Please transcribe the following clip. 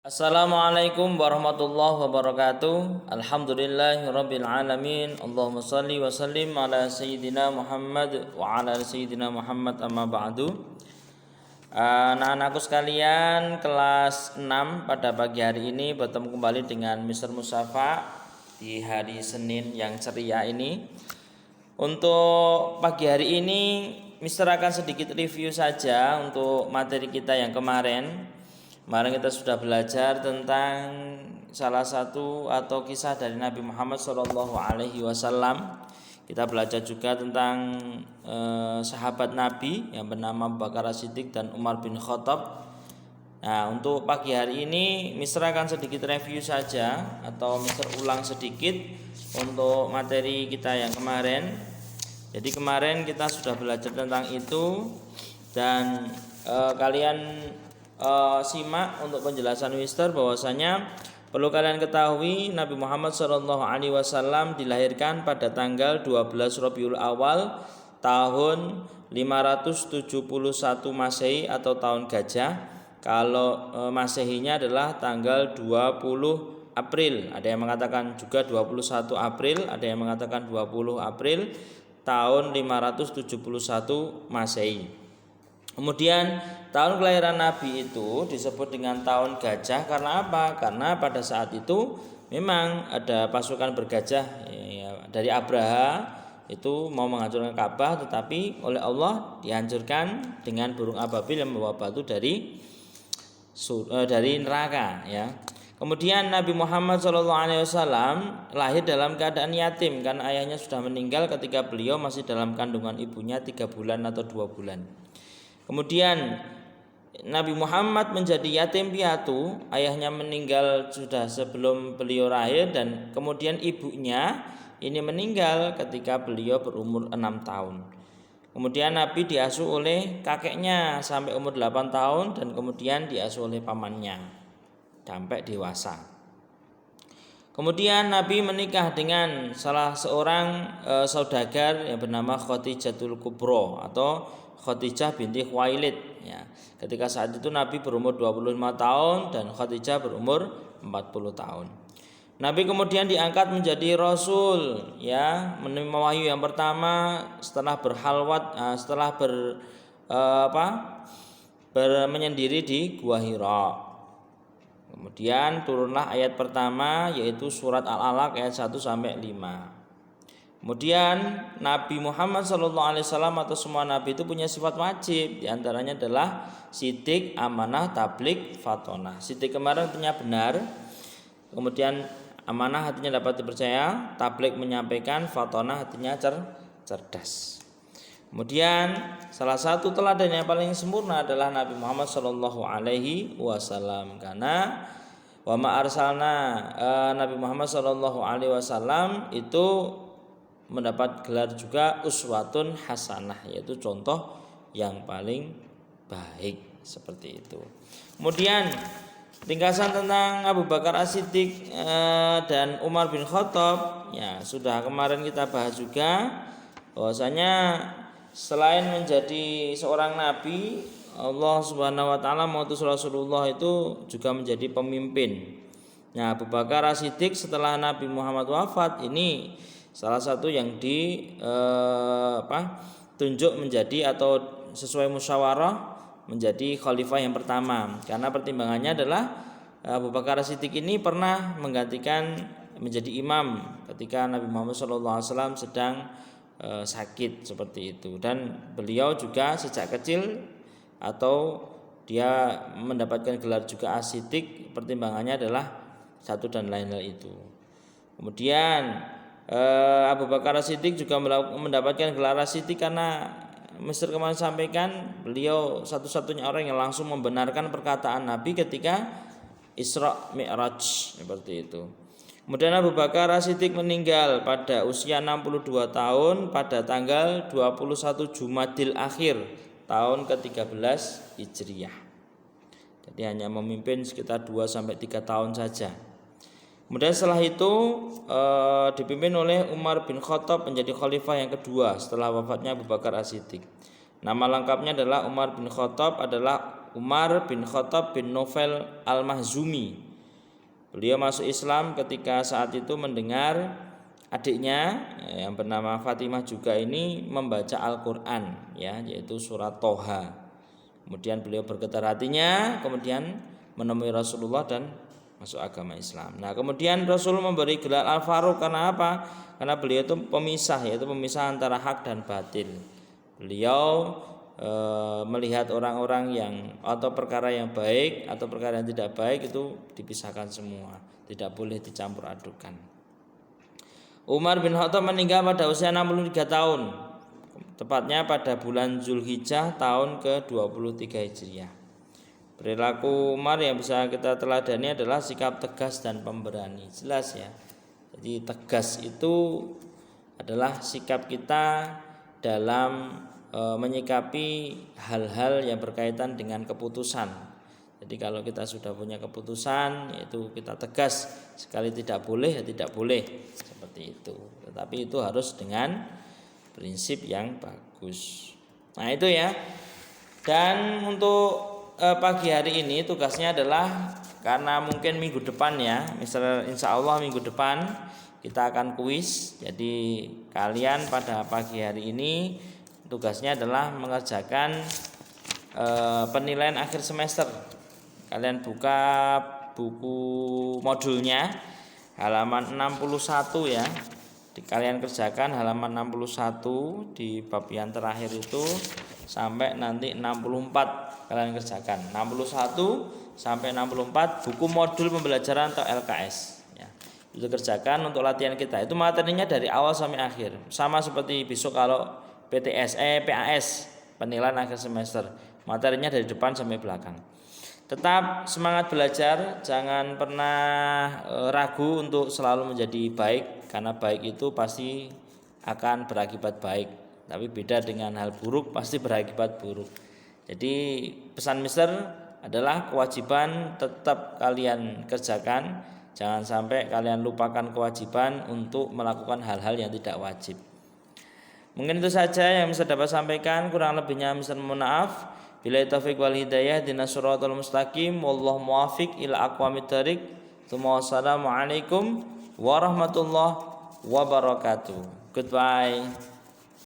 Assalamualaikum warahmatullahi wabarakatuh. Alhamdulillahirabbil alamin. Allahumma shalli wa sallim ala sayyidina Muhammad wa ala sayyidina Muhammad amma ba'du. Anak-anakku sekalian, kelas 6 pada pagi hari ini bertemu kembali dengan Mr. Musafa di hari Senin yang ceria ini. Untuk pagi hari ini Mr. akan sedikit review saja untuk materi kita yang kemarin. Kemarin kita sudah belajar tentang salah satu atau kisah dari Nabi Muhammad SAW. Kita belajar juga tentang sahabat Nabi yang bernama Abu Bakar As-Siddiq dan Umar bin Khattab. Nah, untuk pagi hari ini Mister akan sedikit review saja atau Mister ulang sedikit untuk materi kita yang kemarin. Jadi kemarin kita sudah belajar tentang itu dan kalian simak untuk penjelasan Mister bahwasanya perlu kalian ketahui Nabi Muhammad SAW dilahirkan pada tanggal 12 Rabiul Awal tahun 571 Masehi atau tahun gajah. Kalau Masehinya adalah tanggal 20 April. Ada yang mengatakan juga 21 April, ada yang mengatakan 20 April tahun 571 Masehi. Kemudian tahun kelahiran Nabi itu disebut dengan tahun gajah karena apa? Karena pada saat itu memang ada pasukan bergajah dari Abraha itu mau menghancurkan Ka'bah, tetapi oleh Allah dihancurkan dengan burung ababil yang membawa batu dari neraka ya. Kemudian Nabi Muhammad SAW lahir dalam keadaan yatim karena ayahnya sudah meninggal ketika beliau masih dalam kandungan ibunya 3 bulan atau 2 bulan. Kemudian Nabi Muhammad menjadi yatim piatu, ayahnya meninggal sudah sebelum beliau lahir dan kemudian ibunya ini meninggal ketika beliau berumur 6 tahun. Kemudian Nabi diasuh oleh kakeknya sampai umur 8 tahun dan kemudian diasuh oleh pamannya sampai dewasa. Kemudian Nabi menikah dengan salah seorang saudagar yang bernama Khadijatul Kubro atau Khadijah binti Khuwailid ya. Ketika saat itu Nabi berumur 25 tahun dan Khadijah berumur 40 tahun. Nabi kemudian diangkat menjadi rasul ya, menerima wahyu yang pertama setelah berhalwat menyendiri di Gua Hira. Kemudian turunlah ayat pertama yaitu surat Al-Alaq ayat 1 sampai 5. Kemudian Nabi Muhammad SAW atau semua Nabi itu punya sifat wajib. Di antaranya adalah sidik, amanah, tablik, fatonah. Sidik kemarin artinya benar. Kemudian amanah artinya dapat dipercaya. Tablik menyampaikan, fatonah artinya cerdas. Kemudian salah satu teladan yang paling sempurna adalah Nabi Muhammad SAW. Karena wa ma arsalna Nabi Muhammad SAW itu mendapat gelar juga uswatun hasanah, yaitu contoh yang paling baik seperti itu. Kemudian ringkasan tentang Abu Bakar As-Siddiq dan Umar bin Khattab ya sudah kemarin kita bahas juga bahwasanya selain menjadi seorang nabi, Allah Subhanahu wa taala mengutus Rasulullah itu juga menjadi pemimpin. Nah, Abu Bakar As-Siddiq setelah Nabi Muhammad wafat ini salah satu yang tunjuk menjadi atau sesuai musyawarah menjadi khalifah yang pertama karena pertimbangannya adalah Abu Bakar As-Siddiq ini pernah menggantikan menjadi imam ketika Nabi Muhammad SAW sedang sakit seperti itu dan beliau juga sejak kecil atau dia mendapatkan gelar juga As-Siddiq pertimbangannya adalah satu dan lain hal itu. Kemudian Abu Bakar As-Siddiq juga mendapatkan gelar As-Siddiq karena Mister kemarin sampaikan beliau satu-satunya orang yang langsung membenarkan perkataan Nabi ketika Isra Mi'raj seperti itu. Kemudian Abu Bakar As-Siddiq meninggal pada usia 62 tahun pada tanggal 21 Jumadil Akhir tahun ke-13 Hijriah. Jadi hanya memimpin sekitar 2 sampai 3 tahun saja. Kemudian setelah itu dipimpin oleh Umar bin Khattab menjadi khalifah yang kedua setelah wafatnya Abu Bakar As-Siddiq. Nama lengkapnya adalah Umar bin Khattab adalah Umar bin Khattab bin Novel Al-Mahzumi. Beliau masuk Islam ketika saat itu mendengar adiknya yang bernama Fatimah juga ini membaca Al-Qur'an ya, yaitu surat Toha. Kemudian beliau bergetar hatinya, kemudian menemui Rasulullah dan masuk agama Islam. Nah, kemudian Rasul memberi gelar Al-Faruq karena apa? Karena beliau itu pemisah, yaitu pemisah antara hak dan batil. Beliau melihat orang-orang yang atau perkara yang baik atau perkara yang tidak baik itu dipisahkan semua, tidak boleh dicampur adukan. Umar bin Khattab meninggal pada usia 63 tahun, tepatnya pada bulan Zulhijjah tahun ke-23 Hijriah. Perilaku Umar yang bisa kita teladani adalah sikap tegas dan pemberani. Jelas ya. Jadi tegas itu adalah sikap kita dalam menyikapi hal-hal yang berkaitan dengan keputusan. Jadi kalau kita sudah punya keputusan, yaitu kita tegas, sekali tidak boleh ya tidak boleh, seperti itu. Tetapi itu harus dengan prinsip yang bagus. Nah itu ya. Dan untuk pagi hari ini tugasnya adalah, karena mungkin minggu depan ya, misalnya insya Allah minggu depan kita akan kuis. Jadi kalian pada pagi hari ini tugasnya adalah mengerjakan penilaian akhir semester. Kalian buka buku modulnya halaman 61 ya. Kalian kerjakan halaman 61 di bab yang terakhir itu sampai nanti 64 kalian kerjakan. 61 sampai 64 buku modul pembelajaran atau LKS ya. Itu kerjakan untuk latihan kita. Itu materinya dari awal sampai akhir. Sama seperti besok kalau PAS penilaian akhir semester, materinya dari depan sampai belakang. Tetap semangat belajar, jangan pernah ragu untuk selalu menjadi baik, karena baik itu pasti akan berakibat baik. Tapi beda dengan hal buruk, pasti berakibat buruk. Jadi pesan Mister adalah kewajiban tetap kalian kerjakan, jangan sampai kalian lupakan kewajiban untuk melakukan hal-hal yang tidak wajib. Mungkin itu saja yang bisa dapat sampaikan, kurang lebihnya Mister mohon maaf. Billahi taufiq wal hidayah, ihdinas siratal mustaqim, wallahu muwaffiq ila aqwamit thariq. Wassalamualaikum warahmatullahi wabarakatuh. Goodbye.